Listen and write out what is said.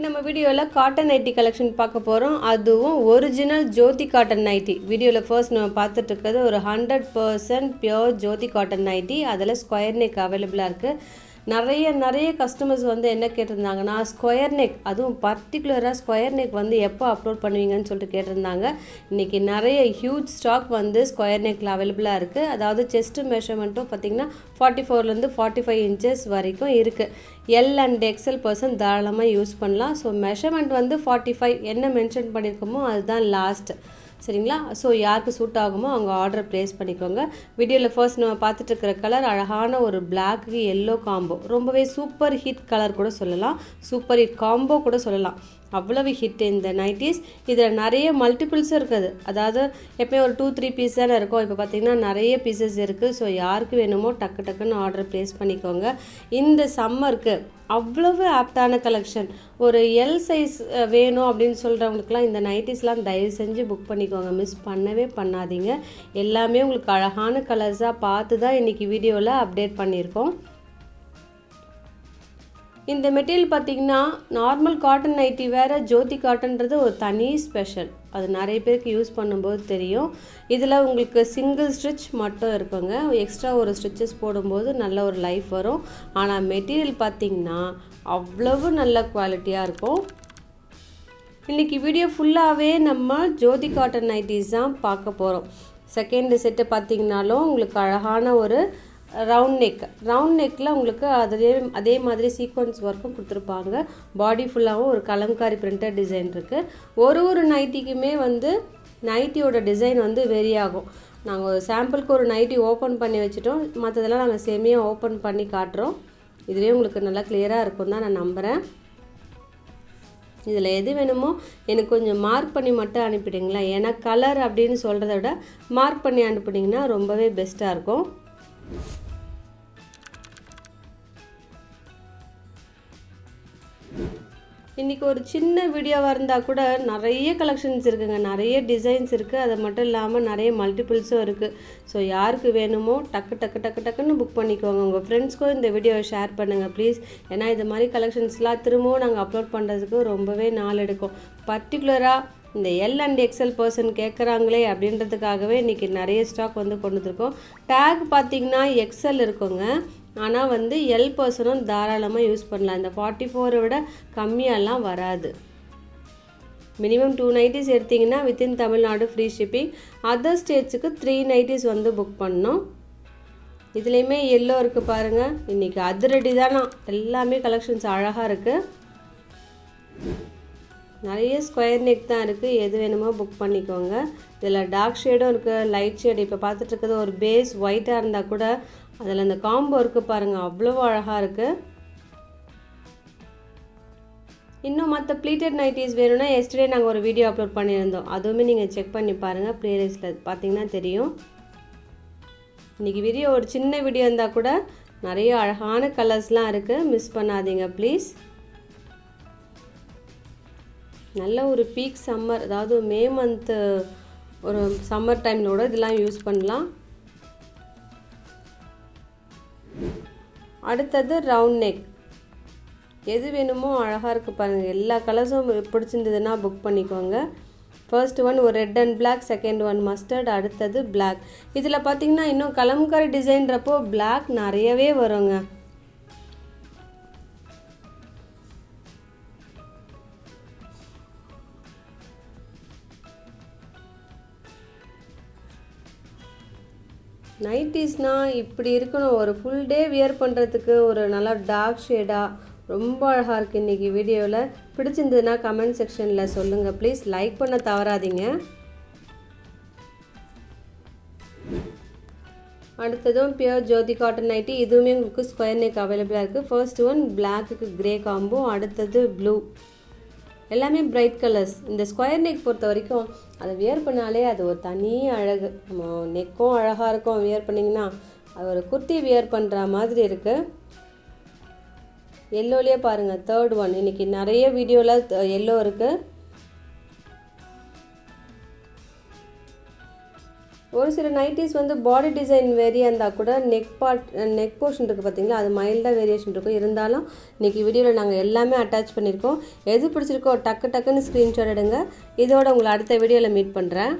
நம்ம வீடியோவில் cotton nightie collection பார்க்க போகிறோம். அதுவும் ஒரிஜினல் ஜோதி காட்டன் நைட்டி. வீடியோவில் ஃபர்ஸ்ட் நம்ம பார்த்துட்டு இருக்கிறது ஒரு 100% பியோர் ஜோதி காட்டன் நைட்டி. அதில் ஸ்கொயர் நெக் அவைலபிளாக இருக்குது. நிறைய கஸ்டமர்ஸ் வந்து என்ன கேட்டிருந்தாங்கன்னா, ஸ்கொயர் நெக், அதுவும் பர்டிகுலராக ஸ்கொயர் நெக் வந்து எப்போ அப்லோட் பண்ணுவீங்கன்னு சொல்லிட்டு கேட்டிருந்தாங்க. இன்றைக்கி நிறைய ஹியூஜ் ஸ்டாக் வந்து ஸ்கொயர் நெக்கில் அவைலபிளாக இருக்குது. அதாவது செஸ்ட்டு மெஷர்மெண்ட்டும் பார்த்திங்கன்னா 44லேருந்து 45 இன்ச்சஸ் வரைக்கும் இருக்குது. எல் அண்ட் எக்ஸல் பர்சன் தாராளமாக யூஸ் பண்ணலாம். ஸோ மெஷர்மெண்ட் வந்து 45 என்ன மென்ஷன் பண்ணியிருக்கோமோ அதுதான் லாஸ்ட்டு, சரிங்களா? ஸோ யாருக்கு சூட் ஆகுமோ அவங்க ஆர்டர் ப்ளேஸ் பண்ணிக்கோங்க. வீடியோவில் ஃபர்ஸ்ட் நம்ம பார்த்துட்டு இருக்கிற கலர் அழகான ஒரு பிளாக்கு எல்லோ காம்போ. ரொம்பவே சூப்பர் ஹிட் கலர் கூட சொல்லலாம், சூப்பர் ஹிட் காம்போ கூட சொல்லலாம். அவ்வளவு ஹிட் இந்த நைட்டிஸ். இதில் நிறைய மல்டிபிள்ஸும் இருக்குது. அதாவது எப்போயும் ஒரு 2-3 பீஸ் தானே இருக்கும். இப்போ பார்த்திங்கன்னா நிறைய பீசஸ் இருக்குது. ஸோ யாருக்கு வேணுமோ டக்குன்னு ஆர்டர் ப்ளேஸ் பண்ணிக்கோங்க. இந்த சம்மருக்கு அவ்வளவு ஆப்டான கலெக்ஷன். ஒரு எல் சைஸ் வேணும் அப்படின்னு சொல்கிறவங்களுக்குலாம் இந்த நைட்டிஸ்லாம் தயவு செஞ்சு புக் பண்ணிக்கோங்க, மிஸ் பண்ணவே பண்ணாதீங்க. எல்லாமே உங்களுக்கு அழகான கலர்ஸாக பார்த்து தான் இன்றைக்கி வீடியோவில் அப்டேட் பண்ணியிருக்கோம். இந்த மெட்டீரியல் பார்த்திங்கன்னா நார்மல் காட்டன் நைட்டி வேறு, ஜோதி காட்டன்றது ஒரு தனி ஸ்பெஷல். அது நிறைய பேருக்கு யூஸ் பண்ணும்போது தெரியும். இதில் உங்களுக்கு சிங்கிள் ஸ்டிச் மட்டும் இருக்குங்க. எக்ஸ்ட்ரா ஒரு ஸ்டிச்சஸ் போடும்போது நல்ல ஒரு லைஃப் வரும். ஆனால் மெட்டீரியல் பார்த்திங்கன்னா அவ்வளவு நல்ல குவாலிட்டியாக இருக்கும். இன்றைக்கி வீடியோ ஃபுல்லாகவே நம்ம ஜோதி காட்டன் நைட்டிஸ் தான் பார்க்க போகிறோம். செகண்ட் செட்டு பார்த்திங்கனாலும் உங்களுக்கு அழகான ஒரு ரவுண்ட் நெக்கில் உங்களுக்கு அதே மாதிரி சீக்வன்ஸ் ஒர்க்கும் கொடுத்துருப்பாங்க. பாடி ஃபுல்லாகவும் ஒரு கலம்காரி பிரிண்டட் டிசைன் இருக்குது. ஒரு நைட்டிக்குமே வந்து நைட்டியோட டிசைன் வந்து வெரி ஆகும். நாங்கள் ஒரு சாம்பிளுக்கு ஒரு நைட்டி ஓப்பன் பண்ணி வச்சுட்டோம், மற்றதெல்லாம் நாங்கள் செம்மியாக ஓப்பன் பண்ணி காட்டுறோம். இதுவே உங்களுக்கு நல்லா கிளியராக இருக்கும் தான் நான் நம்புகிறேன். இதில் எது வேணுமோ எனக்கு கொஞ்சம் மார்க் பண்ணி மட்டும் அனுப்பிடுங்களா. ஏன்னா கலர் அப்படின்னு சொல்கிறத விட மார்க் பண்ணி அனுப்பிட்டிங்கன்னா ரொம்பவே பெஸ்ட்டாக இருக்கும். இன்றைக்கி ஒரு சின்ன வீடியோவாக இருந்தால் கூட நிறைய கலெக்ஷன்ஸ் இருக்குங்க, நிறைய டிசைன்ஸ் இருக்குது. அது மட்டும் இல்லாமல் நிறைய மல்டிபிள்ஸும் இருக்குது. ஸோ யாருக்கு வேணுமோ டக்குன்னு புக் பண்ணிக்கோங்க. உங்கள் ஃப்ரெண்ட்ஸ்க்கும் இந்த வீடியோவை ஷேர் பண்ணுங்கள் ப்ளீஸ். ஏன்னா இது மாதிரி கலெக்ஷன்ஸ்லாம் திரும்பவும் நாங்கள் அப்லோட் பண்ணுறதுக்கு ரொம்பவே நாள் எடுக்கும். பர்டிகுலராக இந்த எல் அண்ட் எக்ஸல் பர்சன் கேட்குறாங்களே அப்படின்றதுக்காகவே இன்றைக்கி நிறைய ஸ்டாக் வந்து கொண்டு வந்துருக்கோம். டேக் பார்த்திங்கன்னா எக்ஸல் இருக்குங்க, ஆனால் வந்து எல் பர்சனும் தாராளமாக யூஸ் பண்ணலாம். இந்த 44 விட கம்மியாலாம் வராது. மினிமம் 2 நைட்டிஸ் எடுத்திங்கன்னா within Tamil Nadu free shipping. Other ஸ்டேட்ஸுக்கு 3 நைட்டிஸ் வந்து புக் பண்ணோம். இதுலேயுமே எல்லோ இருக்குது பாருங்கள். இன்றைக்கி அதிரடி தானா, எல்லாமே கலெக்ஷன்ஸ் அழகாக இருக்குது. நிறைய ஸ்கொயர் நெக் தான் இருக்குது. எது வேணுமோ புக் பண்ணிக்கோங்க. இதில் டார்க் ஷேடும் இருக்குது, லைட் ஷேடு. இப்போ பார்த்துட்டு இருக்கிறது ஒரு பேஸ் ஒயிட்டாக இருந்தால் கூட அதில் அந்த காம்போ இருக்குது பாருங்கள், அவ்வளோ அழகாக இருக்குது. இன்னும் மற்ற ப்ளீட்டட் நைட்டிஸ் வேணும்னா எஸ்டர்டே நாங்கள் ஒரு வீடியோ அப்லோட் பண்ணியிருந்தோம், அதுவுமே நீங்கள் செக் பண்ணி பாருங்கள். ப்ளேலிஸ்ட்டில் பார்த்தீங்கன்னா தெரியும். இன்றைக்கி வீடியோ ஒரு சின்ன வீடியோ இருந்தால் கூட நிறைய அழகான கலர்ஸ்லாம் இருக்குது, மிஸ் பண்ணாதீங்க ப்ளீஸ். நல்ல ஒரு பீக் சம்மர், அதாவது மே மந்த்து ஒரு சம்மர் டைமிலோட இதெல்லாம் யூஸ் பண்ணலாம். அடுத்தது ரவுண்ட் நெக். எது வேணுமோ அழகாக இருக்குது பாருங்கள். எல்லா கலர்ஸும் பிடிச்சிருந்ததுன்னா புக் பண்ணிக்கோங்க. ஃபர்ஸ்ட் ஒன் ஒரு red and black, second one mustard, அடுத்தது பிளாக். இதில் பார்த்திங்கன்னா இன்னும் கலம்காரி டிசைன்றப்போ பிளாக் நிறையவே வருங்க. நைட்டிஸ்னால் இப்படி இருக்கணும், ஒரு ஃபுல் டே வியர் பண்ணுறதுக்கு ஒரு நல்லா டார்க் ஷேடாக ரொம்ப அழகாக இருக்குது. இன்றைக்கி வீடியோவில் பிடிச்சிருந்ததுன்னா கமெண்ட் செக்ஷனில் சொல்லுங்கள் ப்ளீஸ். லைக் பண்ண தவறாதீங்க. அடுத்ததும் பியோர் ஜோதி காட்டன் நைட்டி. இதுவுமே உங்களுக்கு ஸ்கொயர் நெக் அவைலபிளாக இருக்குது. ஃபர்ஸ்ட் ஒன் பிளாக்குக்கு கிரே காம்போ, அடுத்தது ப்ளூ. எல்லாமே பிரைட் கலர்ஸ். இந்த ஸ்கொயர் நெக் பொறுத்த வரைக்கும் அதை வியர் பண்ணாலே அது ஒரு தனி அழகு. நம்ம நெக்கும் அழகாக இருக்கும், வியர் பண்ணிங்கன்னா அது ஒரு குர்த்தி வியர் பண்ணுற மாதிரி இருக்குது. எல்லோலேயே பாருங்கள், தேர்ட் ஒன். இன்றைக்கி நிறைய வீடியோவில் எல்லோ இருக்குது. ஒரு சில நைட்டிஸ் வந்து பாடி டிசைன் வேரியாக இருந்தால் கூட நெக் போர்ஷன் இருக்குது பார்த்தீங்களா, அது மைல்டாக வேரியேஷன் இருக்கும். இருந்தாலும் இன்றைக்கி வீடியோவில் நாங்கள் எல்லாமே அட்டாச் பண்ணியிருக்கோம். எது பிடிச்சிருக்கோ டக்குன்னு ஸ்க்ரீன்ஷாட் எடுங்க. இதோட உங்களை அடுத்த வீடியோவில் மீட் பண்ணுறேன்.